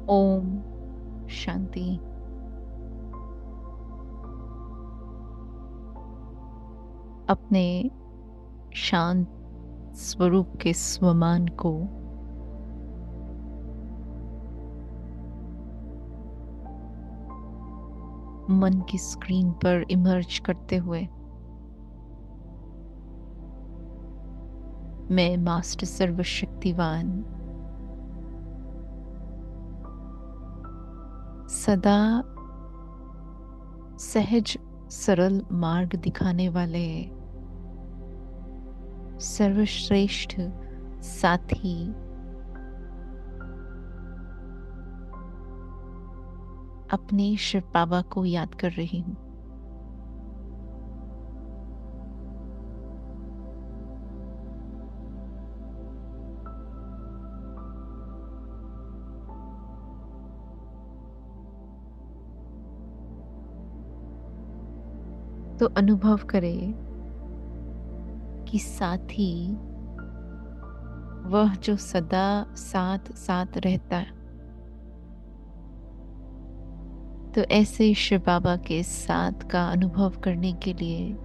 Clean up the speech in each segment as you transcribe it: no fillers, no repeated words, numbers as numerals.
ओम शांति। अपने शांत स्वरूप के स्वमान को मन की स्क्रीन पर इमर्ज करते हुए मैं मास्टर सर्वशक्तिवान सदा सहज सरल मार्ग दिखाने वाले सर्वश्रेष्ठ साथी अपने शिव बाबा को याद कर रही हूँ। तो अनुभव करें कि साथी वह जो सदा साथ साथ रहता है। तो ऐसे शिव बाबा के साथ का अनुभव करने के लिए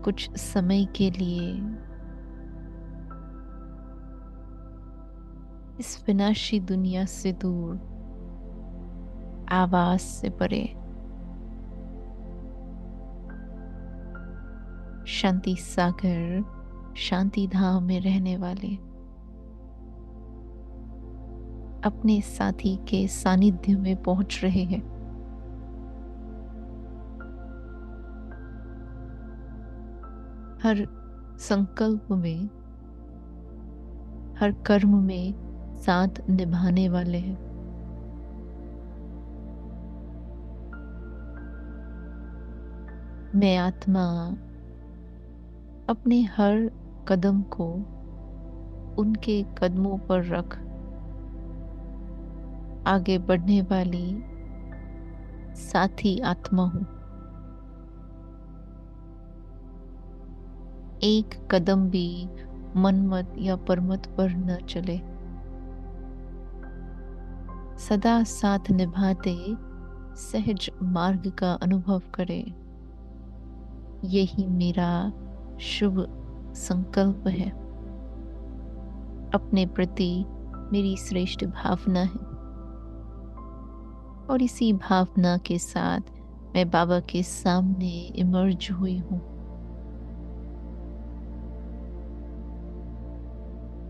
कुछ समय के लिए इस विनाशी दुनिया से दूर आवाज से परे शांति सागर शांति धाम में रहने वाले अपने साथी के सानिध्य में पहुंच रहे हैं। हर संकल्प में हर कर्म में साथ निभाने वाले हैं। मैं आत्मा अपने हर कदम को उनके कदमों पर रख आगे बढ़ने वाली साथी आत्मा हूं। एक कदम भी मनमत या परमत पर न चले, सदा साथ निभाते सहज मार्ग का अनुभव करे। यही मेरा शुभ संकल्प है, अपने प्रति मेरी श्रेष्ठ भावना है। और इसी भावना के साथ मैं बाबा के सामने इमर्ज हुई हूँ।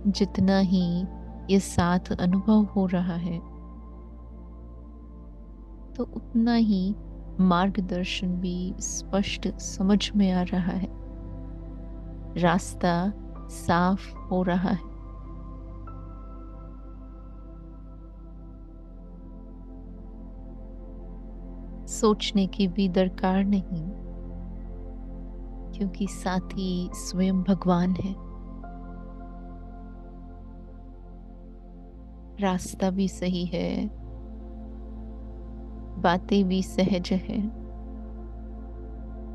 जितना ही ये साथ अनुभव हो रहा है तो उतना ही मार्गदर्शन भी स्पष्ट समझ में आ रहा है। रास्ता साफ हो रहा है। सोचने की भी दरकार नहीं, क्योंकि साथी स्वयं भगवान है। रास्ता भी सही है, बातें भी सहज है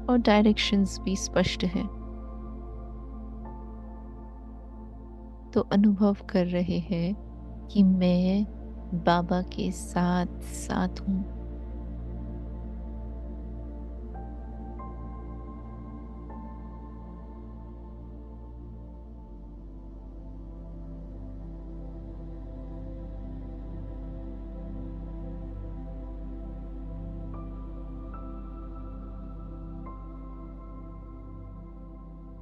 और डायरेक्शंस भी स्पष्ट है। तो अनुभव कर रहे हैं कि मैं बाबा के साथ साथ हूं।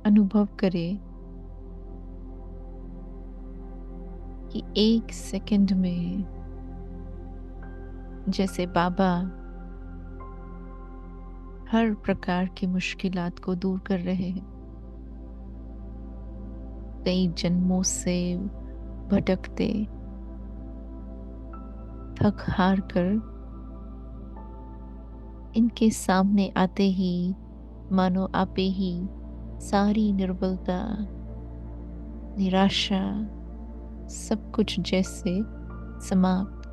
अनुभव करें कि एक सेकंड में जैसे बाबा हर प्रकार की मुश्किलात को दूर कर रहे हैं। कई जन्मों से भटकते थक हार कर इनके सामने आते ही मानो आपे ही सारी निर्बलता निराशा सब कुछ जैसे समाप्त।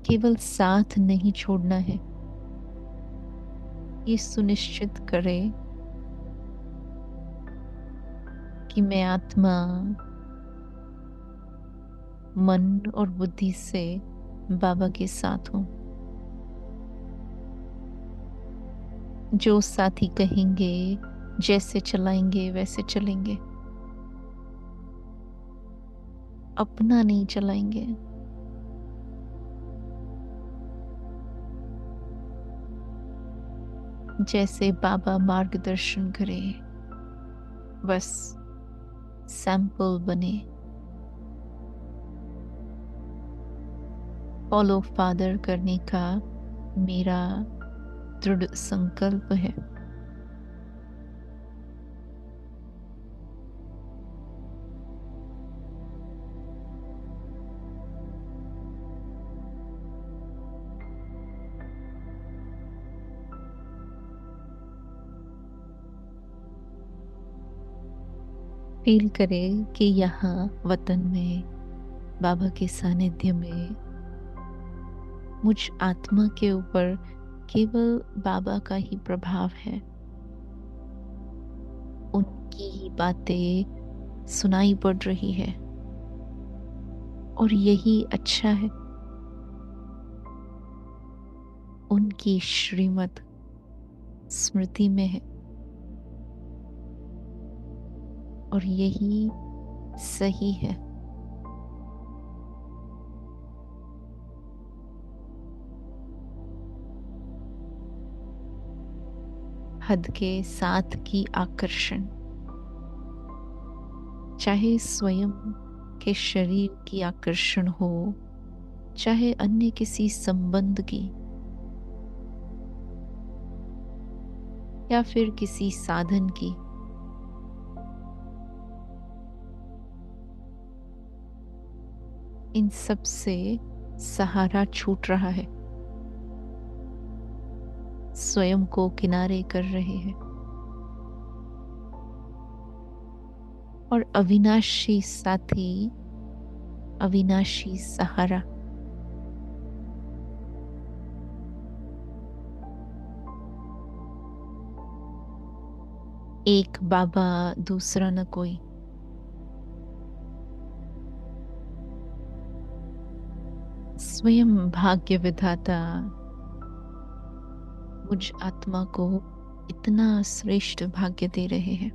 केवल साथ नहीं छोड़ना है, ये सुनिश्चित करें कि मैं आत्मा मन और बुद्धि से बाबा के साथ हूँ। जो साथी कहेंगे, जैसे चलाएंगे वैसे चलेंगे, अपना नहीं चलाएंगे। जैसे बाबा मार्गदर्शन करे, बस सैंपल बने। फॉलो फादर करने का मेरा दृढ़ संकल्प है। फील करे कि यहाँ वतन में बाबा के सानिध्य में मुझ आत्मा के ऊपर केवल बाबा का ही प्रभाव है। उनकी ही बातें सुनाई पड़ रही है और यही अच्छा है। उनकी श्रीमत स्मृति में है और यही सही है। हद के साथ की आकर्षण, चाहे स्वयं के शरीर की आकर्षण हो, चाहे अन्य किसी संबंध की, या फिर किसी साधन की, इन सब से सहारा छूट रहा है। स्वयं को किनारे कर रहे हैं और अविनाशी साथी, अविनाशी सहारा, एक बाबा दूसरा न कोई। स्वयं भाग्य विधाता मुझ आत्मा को इतना श्रेष्ठ भाग्य दे रहे हैं।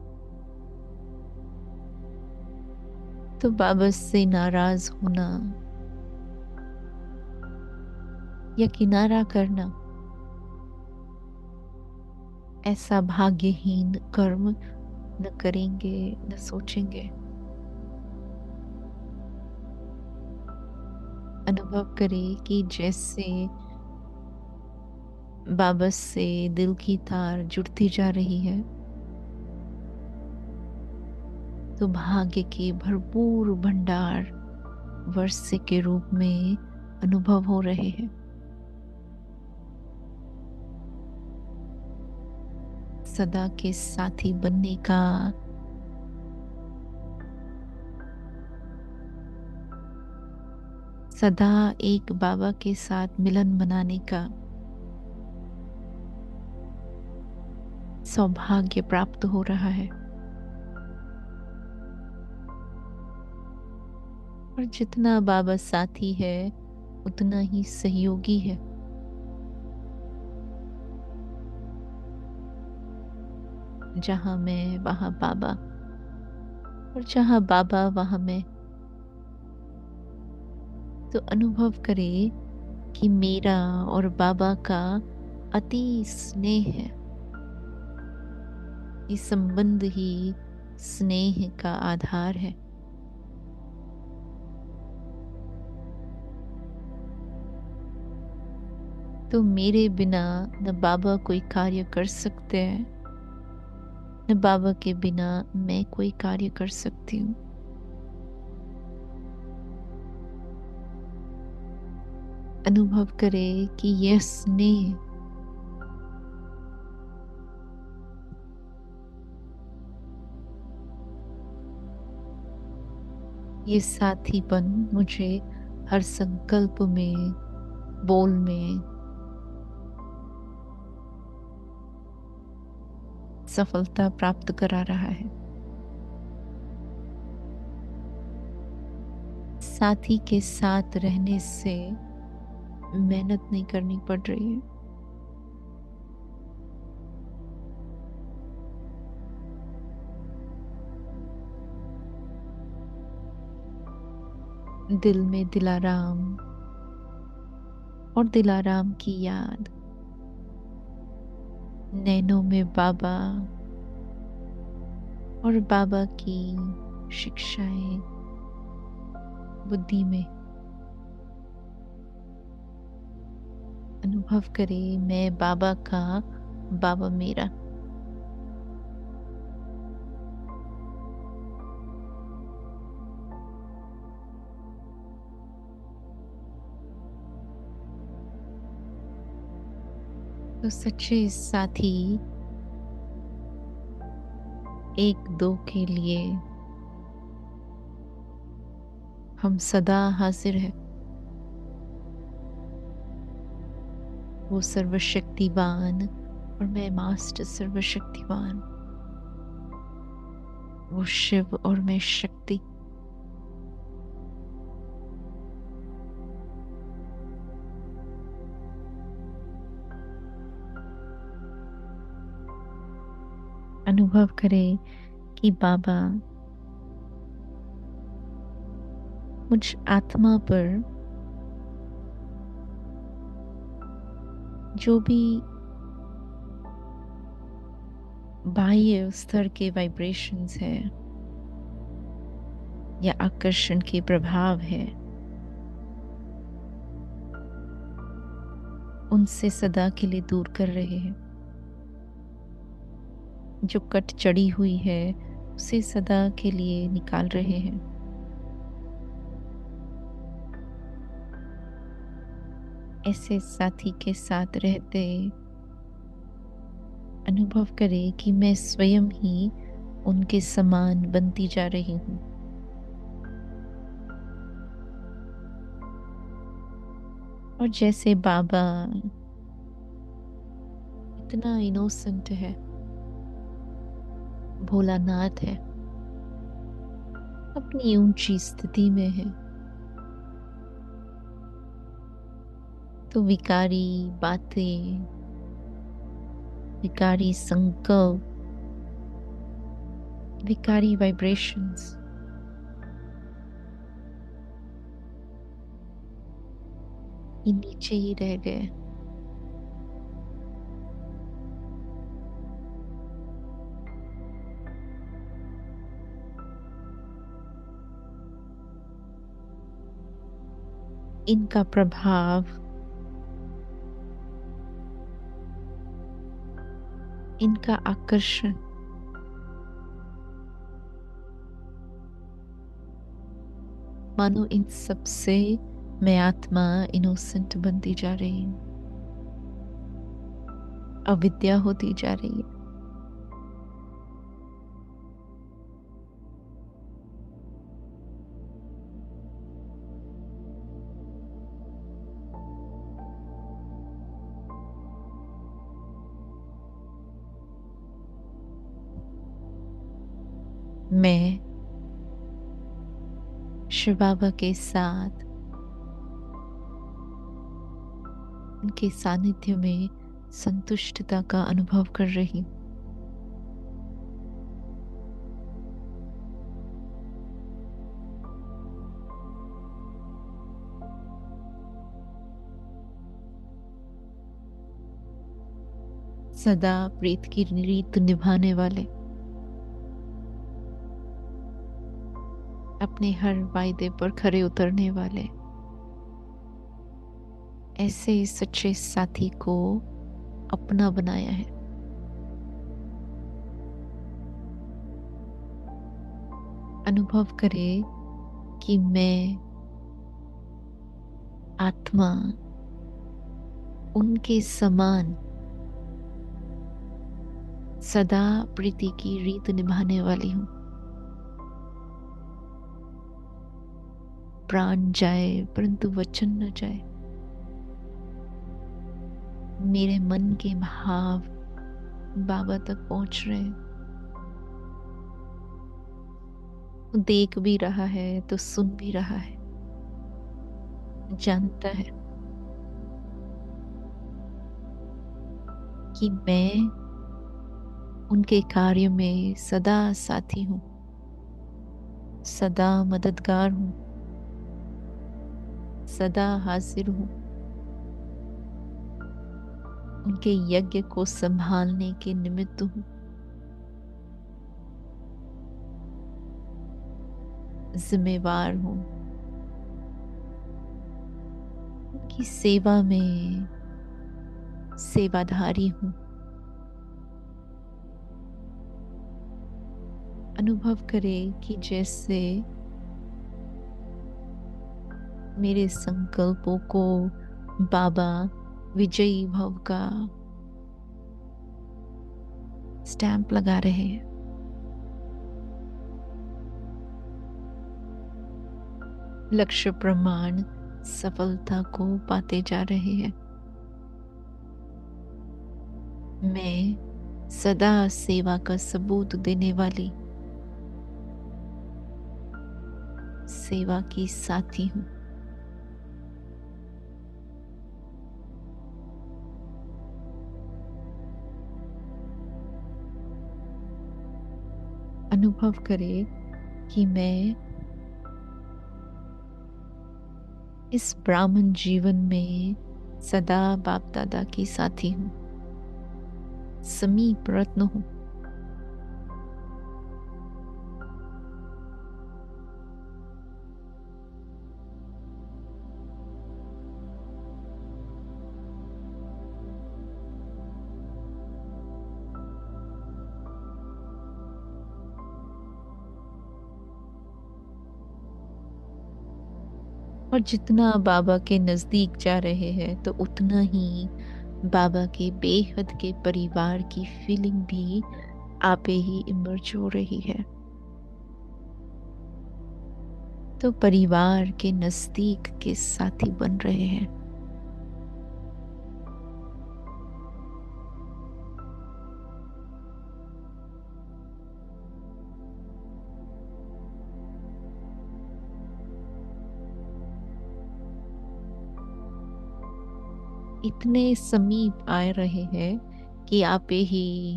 तो बाबा से नाराज होना या किनारा करना ऐसा भाग्यहीन कर्म न करेंगे, न सोचेंगे। अनुभव करें कि जैसे बाबा से दिल की तार जुड़ती जा रही है, तो भाग्य के भरपूर भंडार वर्षे के रूप में अनुभव हो रहे हैं। सदा के साथी बनने का, सदा एक बाबा के साथ मिलन मनाने का सौभाग्य प्राप्त हो रहा है। और जितना बाबा साथी है उतना ही सहयोगी है। जहां मैं वहां बाबा, और जहां बाबा वहां मैं। तो अनुभव करे कि मेरा और बाबा का अति स्नेह है। ये संबंध ही स्नेह का आधार है। तो मेरे बिना न बाबा कोई कार्य कर सकते हैं, न बाबा के बिना मैं कोई कार्य कर सकती हूँ। अनुभव करे कि यह स्नेह ये साथीपन मुझे हर संकल्प में, बोल में सफलता प्राप्त करा रहा है। साथी के साथ रहने से मेहनत नहीं करनी पड़ रही है। दिल में दिलाराम और दिलाराम की याद, नैनों में बाबा और बाबा की शिक्षाएं, बुद्धि में अनुभव करे मैं बाबा का, बाबा मेरा। तो सच्चे साथी एक दो के लिए हम सदा हाजिर हैं। वो सर्वशक्तिवान और मैं मास्टर सर्वशक्तिवान, वो शिव और मैं शक्ति। अनुभव करें कि बाबा मुझ आत्मा पर जो भी बाह्य स्तर के वाइब्रेशंस है या आकर्षण के प्रभाव है, उनसे सदा के लिए दूर कर रहे हैं। जो कट चढ़ी हुई है उसे सदा के लिए निकाल रहे हैं। ऐसे साथी के साथ रहते अनुभव करें कि मैं स्वयं ही उनके समान बनती जा रही हूँ। और जैसे बाबा इतना इनोसेंट है, भोलानाथ है, अपनी ऊंची स्थिति में है, तो विकारी बातें, विकारी संकल्प, विकारी वाइब्रेशंस ये नीचे ही रह गए। इनका प्रभाव, इनका आकर्षण मानो इन सब से मैं आत्मा इनोसेंट बनती जा रही हूँ, अविद्या होती जा रही है। मैं शिव बाबा के साथ उनके सानिध्य में संतुष्टता का अनुभव कर रही हूँ। सदा प्रीत की रीत निभाने वाले, अपने हर वायदे पर खरे उतरने वाले, ऐसे सच्चे साथी को अपना बनाया है। अनुभव करे कि मैं आत्मा उनके समान सदा प्रीति की रीत निभाने वाली हूं। प्राण जाए परंतु वचन न जाए। मेरे मन के भाव बाबा तक पहुंच रहे हैं। देख भी रहा है तो सुन भी रहा है। जानता है कि मैं उनके कार्य में सदा साथी हूँ, सदा मददगार हूँ, सदा हाजिर हूँ। उनके यज्ञ को संभालने के निमित्त हूँ। जिम्मेवार हूँ। उनकी सेवा में सेवाधारी हूँ। अनुभव करें कि जैसे मेरे संकल्पों को बाबा विजयी भव का स्टैंप लगा रहे हैं। लक्ष्य प्रमाण सफलता को पाते जा रहे हैं। मैं सदा सेवा का सबूत देने वाली सेवा की साथी हूँ। अनुभव करें कि मैं इस ब्राह्मण जीवन में सदा बाप दादा की साथी हूँ, समीप रत्न हूँ। और जितना बाबा के नजदीक जा रहे हैं तो उतना ही बाबा के बेहद के परिवार की फीलिंग भी आपे ही इमर्ज हो रही है। तो परिवार के नजदीक के साथी बन रहे हैं। इतने समीप आ रहे हैं कि आपे ही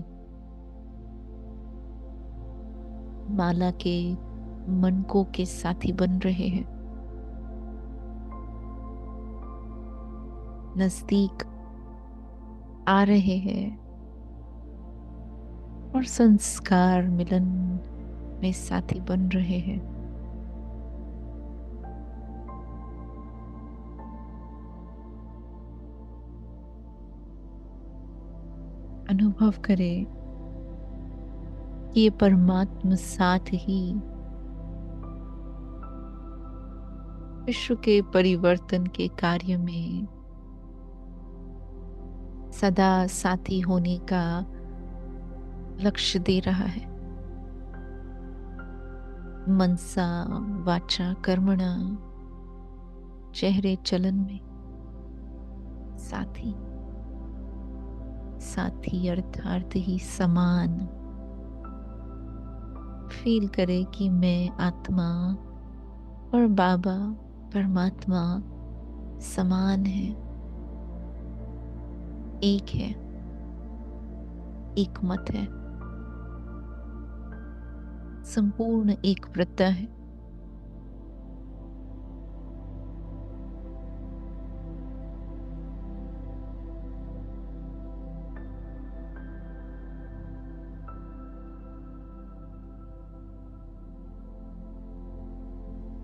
माला के मनकों के साथी बन रहे हैं। नजदीक आ रहे हैं और संस्कार मिलन में साथी बन रहे हैं। अनुभव करें कि ये परमात्मा साथ ही विश्व के परिवर्तन के कार्य में सदा साथी होने का लक्ष्य दे रहा है। मनसा वाचा कर्मणा, चेहरे चलन में साथी, साथी अर्थात ही समान। फील करे कि मैं आत्मा और बाबा परमात्मा समान है, एक है, एक मत है, संपूर्ण एक वृत्ता है।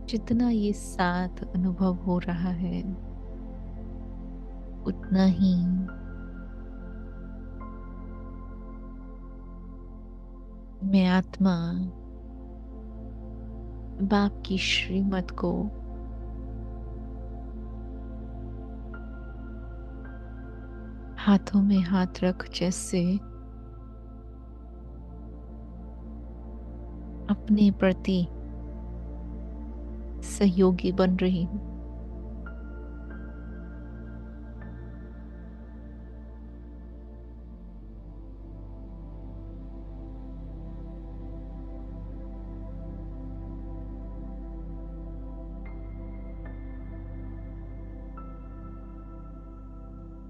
जितना ये साथ अनुभव हो रहा है उतना ही मैं आत्मा बाप की श्रीमत को हाथों में हाथ रख जैसे अपने प्रति सहयोगी बन रही हूँ।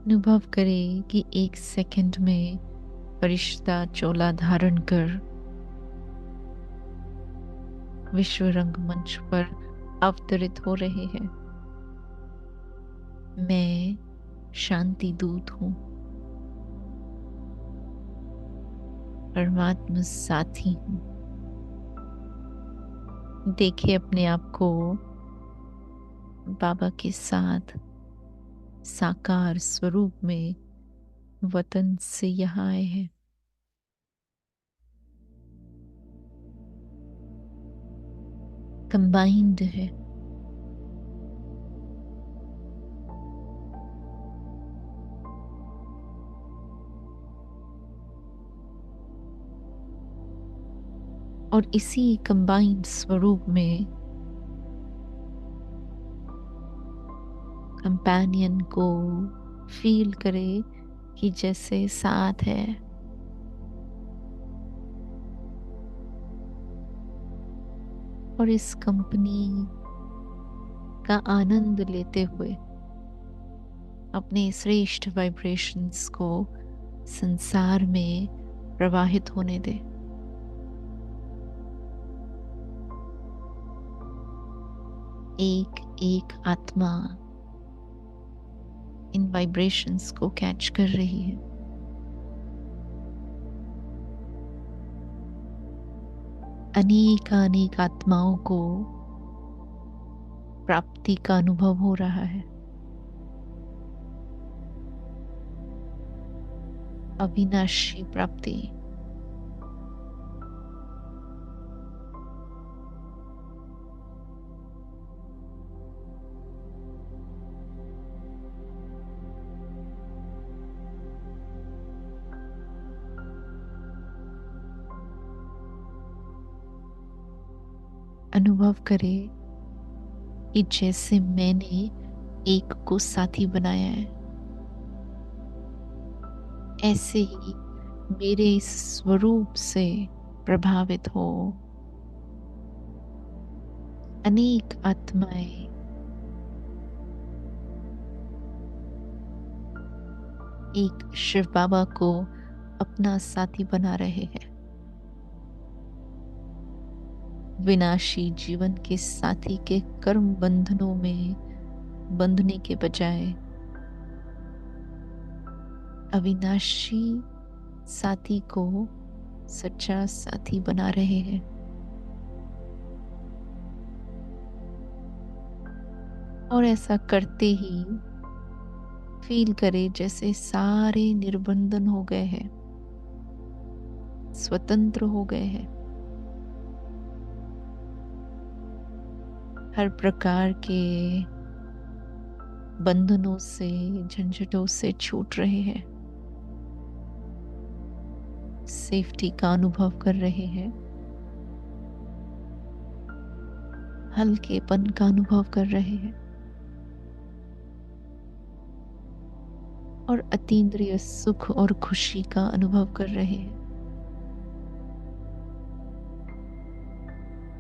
अनुभव करें कि एक सेकंड में फरिश्ता चोला धारण कर विश्व रंगमंच पर अवतरित हो रहे हैं। मैं शांति दूत हूँ, परमात्मा साथी हूँ। देखिए अपने आप को बाबा के साथ साकार स्वरूप में वतन से यहाँ आए हैं। कंबाइंड है। और इसी कंबाइंड स्वरूप में कंपेनियन को फील करे कि जैसे साथ है। और इस कंपनी का आनंद लेते हुए अपने श्रेष्ठ वाइब्रेशंस को संसार में प्रवाहित होने दे। एक एक आत्मा इन वाइब्रेशंस को कैच कर रही है। अनेक अनेक आत्माओं को प्राप्ति का अनुभव हो रहा है। अविनाशी प्राप्ति। अनुभव करे कि जैसे मैंने एक को साथी बनाया है, ऐसे ही मेरे इस स्वरूप से प्रभावित हो अनेक आत्माएं एक शिव बाबा को अपना साथी बना रहे हैं। विनाशी जीवन के साथी के कर्म बंधनों में बंधने के बजाय अविनाशी साथी को सच्चा साथी बना रहे हैं। और ऐसा करते ही फील करे जैसे सारे निर्बंधन हो गए हैं, स्वतंत्र हो गए हैं। हर प्रकार के बंधनों से, झंझटों से छूट रहे हैं। सेफ्टी का अनुभव कर रहे हैं। हल्केपन का अनुभव कर रहे हैं। और अतीन्द्रिय सुख और खुशी का अनुभव कर रहे हैं।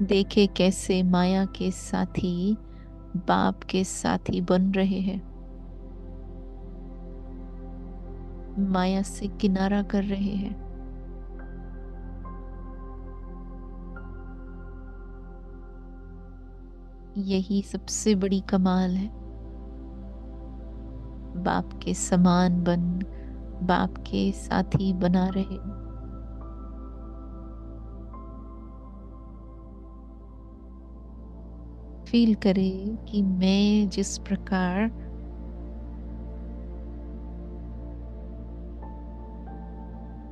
देखे कैसे माया के साथी बाप के साथी बन रहे हैं। माया से किनारा कर रहे हैं। यही सबसे बड़ी कमाल है। बाप के समान बन बाप के साथी बना रहे। फील करे कि मैं जिस प्रकार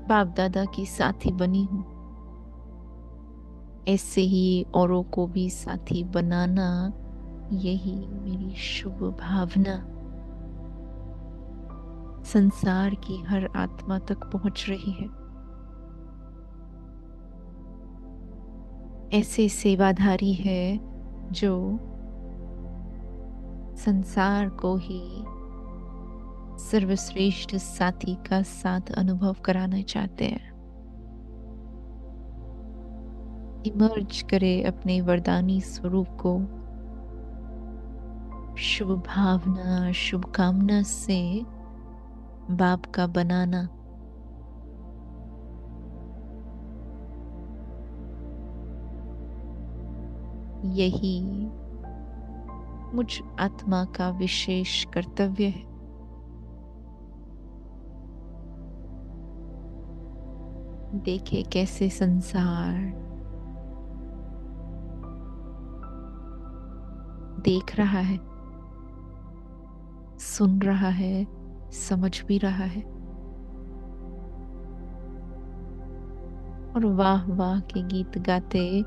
बाप दादा की साथी बनी हूं, ऐसे ही औरों को भी साथी बनाना, यही मेरी शुभ भावना संसार की हर आत्मा तक पहुंच रही है। ऐसे सेवाधारी है जो संसार को ही सर्वश्रेष्ठ साथी का साथ अनुभव कराना चाहते हैं। इमर्ज करे अपने वरदानी स्वरूप को शुभ भावना, शुभकामना से बाप का बनाना, यही मुझ आत्मा का विशेष कर्तव्य है। देखे कैसे संसार देख रहा है, सुन रहा है, समझ भी रहा है, और वाह वाह के गीत गाते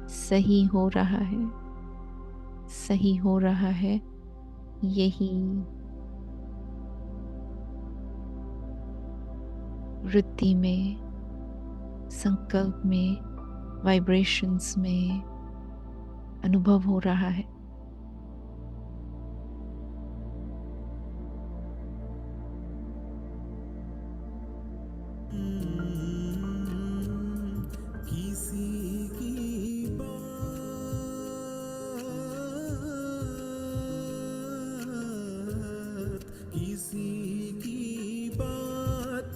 सही हो रहा है, सही हो रहा है। यही वृत्ति में, संकल्प में, वाइब्रेशंस में अनुभव हो रहा है। किसी की बात, किसी की बात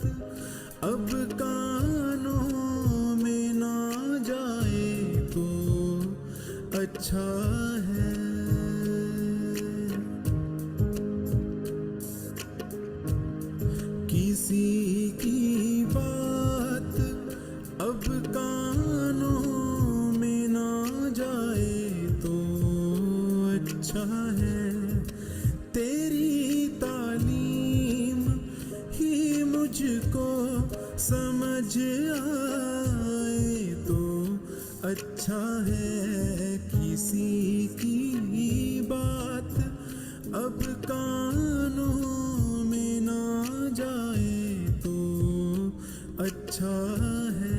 अब कानों में ना जाए तो अच्छा है। किसी की बात अब कानों में ना जाए तो अच्छा है। तेरी तालीम ही मुझको समझ आए तो अच्छा है। किसी की बात अब कानों में ना जाए तो अच्छा है।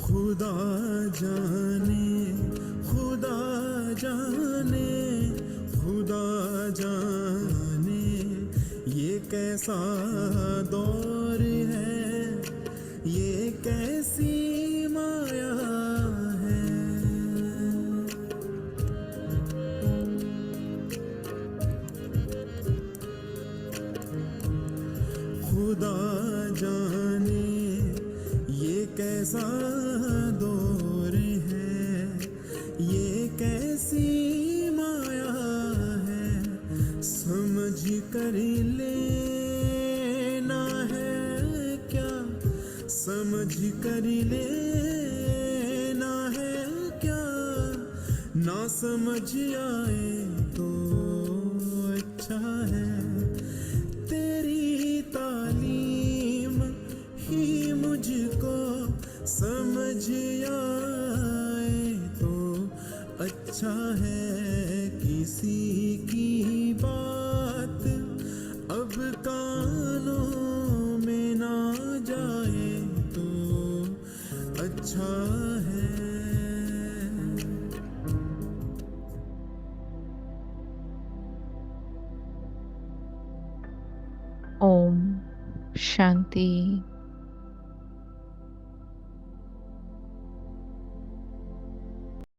खुदा जाने, खुदा जाने, खुदा जाने ये कैसा दौर है, ये कैसी माया है। खुदा जाने ये कैसा दौर है, ये कैसी माया है। समझ कर लेना है क्या, समझ कर लेना है क्या। ना समझ आए तो अच्छा है। तेरी तालीम ही मुझको समझ आए तो अच्छा है। किसी की बात अब कानों में ना जाए तो अच्छा है। ओम शांति।